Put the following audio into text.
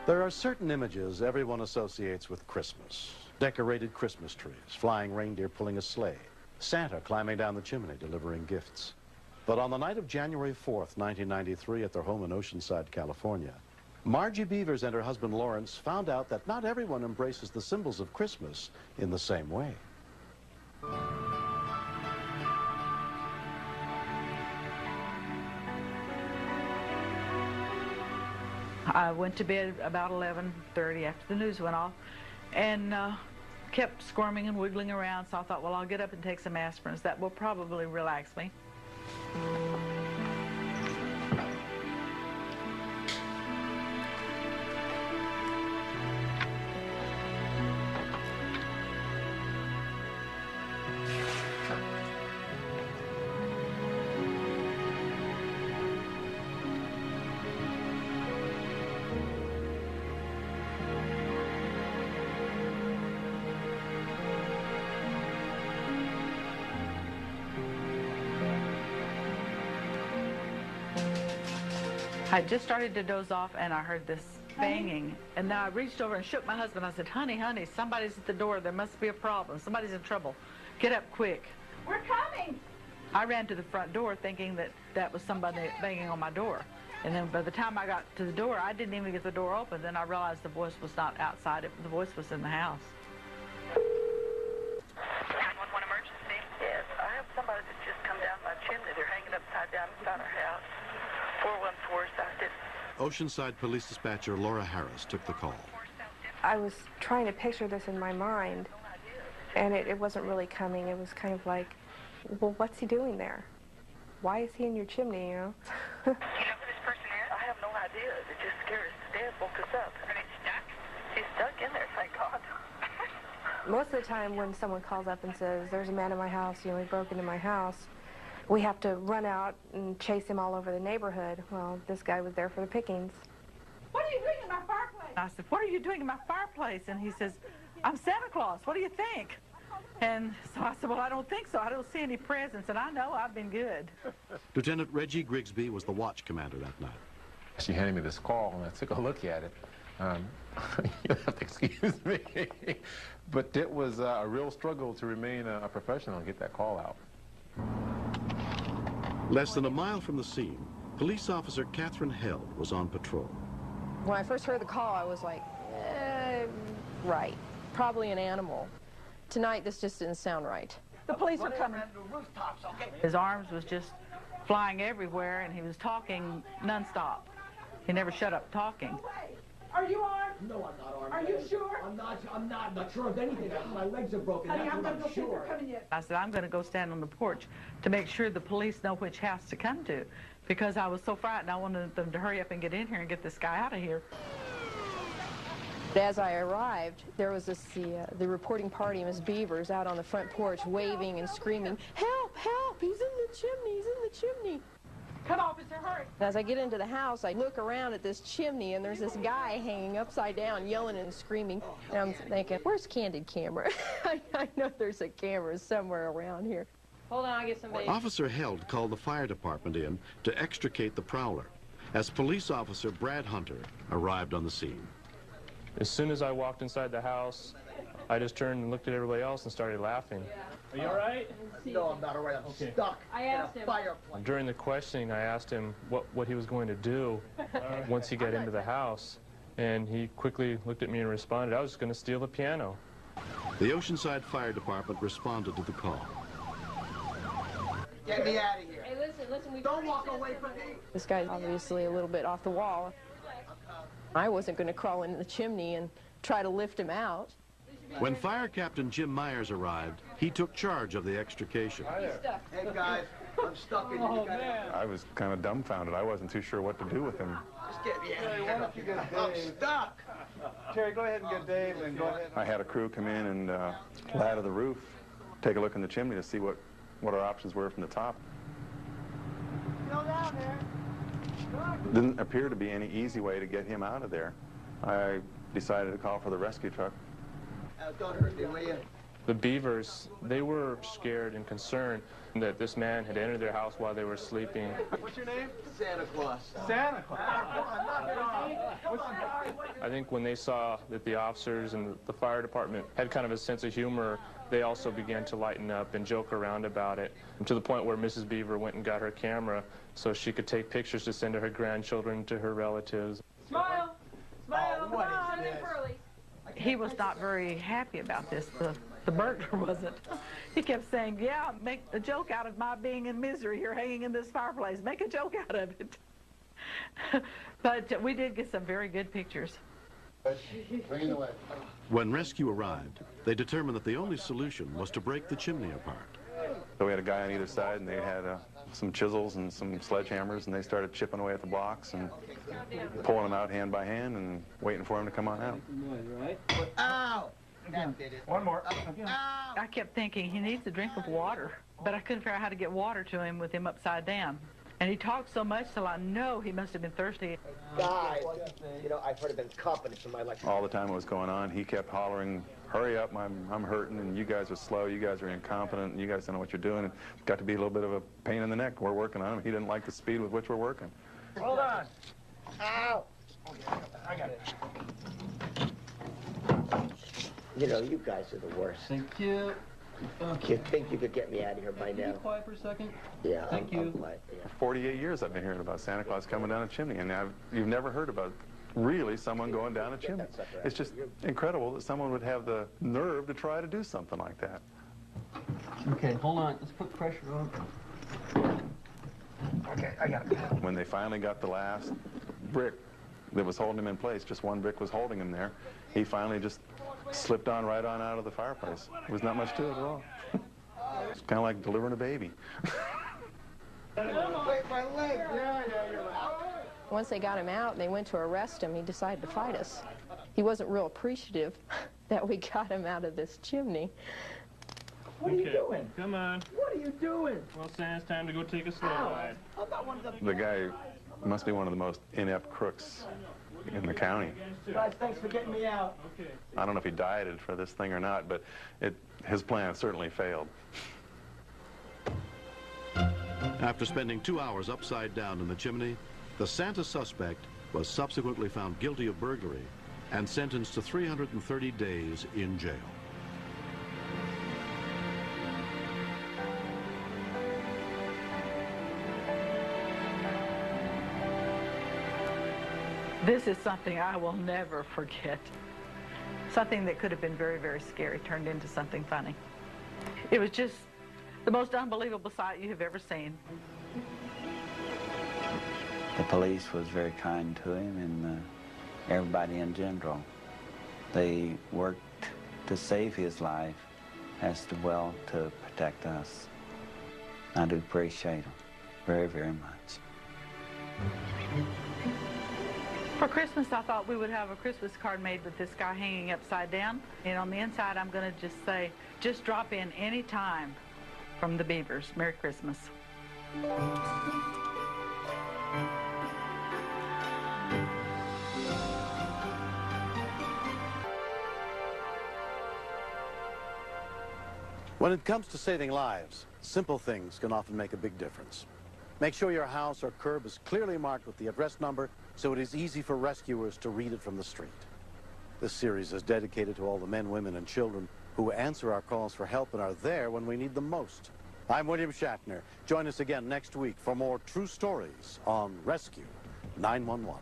There are certain images everyone associates with Christmas. Decorated Christmas trees, flying reindeer pulling a sleigh, Santa climbing down the chimney delivering gifts. But on the night of January 4th, 1993, at their home in Oceanside, California, Margie Beavers and her husband Lawrence found out that not everyone embraces the symbols of Christmas in the same way. I went to bed about 11:30 after the news went off and kept squirming and wiggling around, so I thought, well, I'll get up and take some aspirins. That will probably relax me. I just started to doze off and I heard this banging, and then I reached over and shook my husband. I said, honey, somebody's at the door. There must be a problem. Somebody's in trouble. Get up quick. We're coming. I ran to the front door thinking that that was somebody banging on my door. And then by the time I got to the door, I didn't even get the door open. Then I realized the voice was not outside. The voice was in the house. 911 emergency? Yes, I have somebody that's just come down my chimney. They're hanging upside down inside our house. 414 South District. Oceanside Police Dispatcher Laura Harris took the call. I was trying to picture this in my mind, and it wasn't really coming. It was kind of like, well, what's he doing there? Why is he in your chimney, you know? You know who this person is? I have no idea. It just scared us to death, woke us up. Are they stuck? He's stuck in there, thank God. Most of the time when someone calls up and says, there's a man in my house, you know, he broke into my house, we have to run out and chase him all over the neighborhood. Well, this guy was there for the pickings. What are you doing in my fireplace? I said, what are you doing in my fireplace? And he says, I'm Santa Claus. What do you think? And so I said, well, I don't think so. I don't see any presents. And I know I've been good. Lieutenant Reggie Grigsby was the watch commander that night. She handed me this call, and I took a look at it. You'll have to excuse me. But it was a real struggle to remain a professional and get that call out. Less than a mile from the scene, police officer Catherine Held was on patrol. When I first heard the call, I was like, right, probably an animal. Tonight, this just didn't sound right. The police are coming. His arms was just flying everywhere, and he was talking nonstop. He never shut up talking. Are you armed? No, I'm not armed. Are you sure? I'm not sure of anything. My legs are broken. Honey, That's I'm what going to go see if sure. they're coming yet. I said, I'm going to go stand on the porch to make sure the police know which house to come to, because I was so frightened. I wanted them to hurry up and get in here and get this guy out of here. As I arrived, there was the reporting party, Ms. Beavers, out on the front porch waving and screaming, help, help, he's in the chimney, he's in the chimney. Come, officer, hurry. As I get into the house, I look around at this chimney, and there's this guy hanging upside down, yelling and screaming. And I'm thinking, where's Candid Camera? I know there's a camera somewhere around here. Hold on, I'll get somebody. Officer Held called the fire department in to extricate the prowler as police officer Brad Hunter arrived on the scene. As soon as I walked inside the house, I just turned and looked at everybody else and started laughing. Are you all right? No, I'm not all right. I'm stuck. I asked him. Fireplace. During the questioning, I asked him what he was going to do once he got into the house, and he quickly looked at me and responded, I was just going to steal the piano. The Oceanside Fire Department responded to the call. Get me out of here. Hey, listen, we Don't walk away from me. This guy's obviously a little bit off the wall. I wasn't going to crawl into the chimney and try to lift him out. When Fire Captain Jim Myers arrived, he took charge of the extrication. Hey, guys, I'm stuck in here. Oh, man. I was kind of dumbfounded. I wasn't too sure what to do with him. Just get me out of Why don't you here. get I'm Dave? stuck. Terry, go ahead and get Dave and go ahead. I had a crew come in and ladder the roof, take a look in the chimney to see what our options were from the top. Go down there. Didn't appear to be any easy way to get him out of there. I decided to call for the rescue truck. Don't hurt me, will you? The Beavers, they were scared and concerned that this man had entered their house while they were sleeping. What's your name? Santa Claus. Santa Claus. I think when they saw that the officers and the fire department had kind of a sense of humor, they also began to lighten up and joke around about it, to the point where Mrs. Beaver went and got her camera so she could take pictures to send to her grandchildren, to her relatives. Smile! Smile! Oh, what Come is on, this? Pearly. He was not very happy about this. The burglar wasn't. He kept saying, yeah, make a joke out of my being in misery here hanging in this fireplace. Make a joke out of it. But we did get some very good pictures. Bring it away. When rescue arrived, they determined that the only solution was to break the chimney apart. So we had a guy on either side, and they had some chisels and some sledgehammers, and they started chipping away at the blocks and pulling them out hand by hand and waiting for him to come on out. Ow! That did it. One more. Ow! I kept thinking he needs a drink of water, but I couldn't figure out how to get water to him with him upside down. And he talked so much till I know he must have been thirsty. Guys, you know, I've heard of been confidence in my life. All the time it was going on, he kept hollering, hurry up, I'm hurting, and you guys are slow, you guys are incompetent, and you guys don't know what you're doing. It got to be a little bit of a pain in the neck. We're working on him. He didn't like the speed with which we're working. Hold on. Ow! I got it. You know, you guys are the worst. Thank you. You think you could get me out of here by Can you now? be quiet for a second? Yeah, Thank I'm you. quiet, yeah. For 48 years I've been hearing about Santa Claus coming down a chimney, and you've never heard about really someone going down a chimney. It's just incredible that someone would have the nerve to try to do something like that. Okay, hold on. Let's put pressure on. Okay, I got it. When they finally got the last brick that was holding him in place, just one brick was holding him there, he finally just slipped on right on out of the fireplace. There was not much to it at all. It's kind of like delivering a baby. Wait, my leg! Yeah, you're right. Once they got him out and they went to arrest him, he decided to fight us. He wasn't real appreciative that we got him out of this chimney. What are you doing? Come on. What are you doing? Well, Santa's time to go take a slow ride. I'm not one of the... The guy must be one of the most inept crooks in the county. Guys, thanks for getting me out. I don't know if he dieted for this thing or not, but his plan certainly failed. After spending 2 hours upside down in the chimney, the Santa suspect was subsequently found guilty of burglary and sentenced to 330 days in jail. This is something I will never forget. Something that could have been very, very scary turned into something funny. It was just the most unbelievable sight you have ever seen. The police was very kind to him, and everybody in general. They worked to save his life as well to protect us. I do appreciate them very, very much. For Christmas, I thought we would have a Christmas card made with this guy hanging upside down. And on the inside, I'm going to just say, just drop in any time from the Beavers. Merry Christmas. When it comes to saving lives, simple things can often make a big difference. Make sure your house or curb is clearly marked with the address number so it is easy for rescuers to read it from the street. This series is dedicated to all the men, women, and children who answer our calls for help and are there when we need them most. I'm William Shatner. Join us again next week for more true stories on Rescue 911.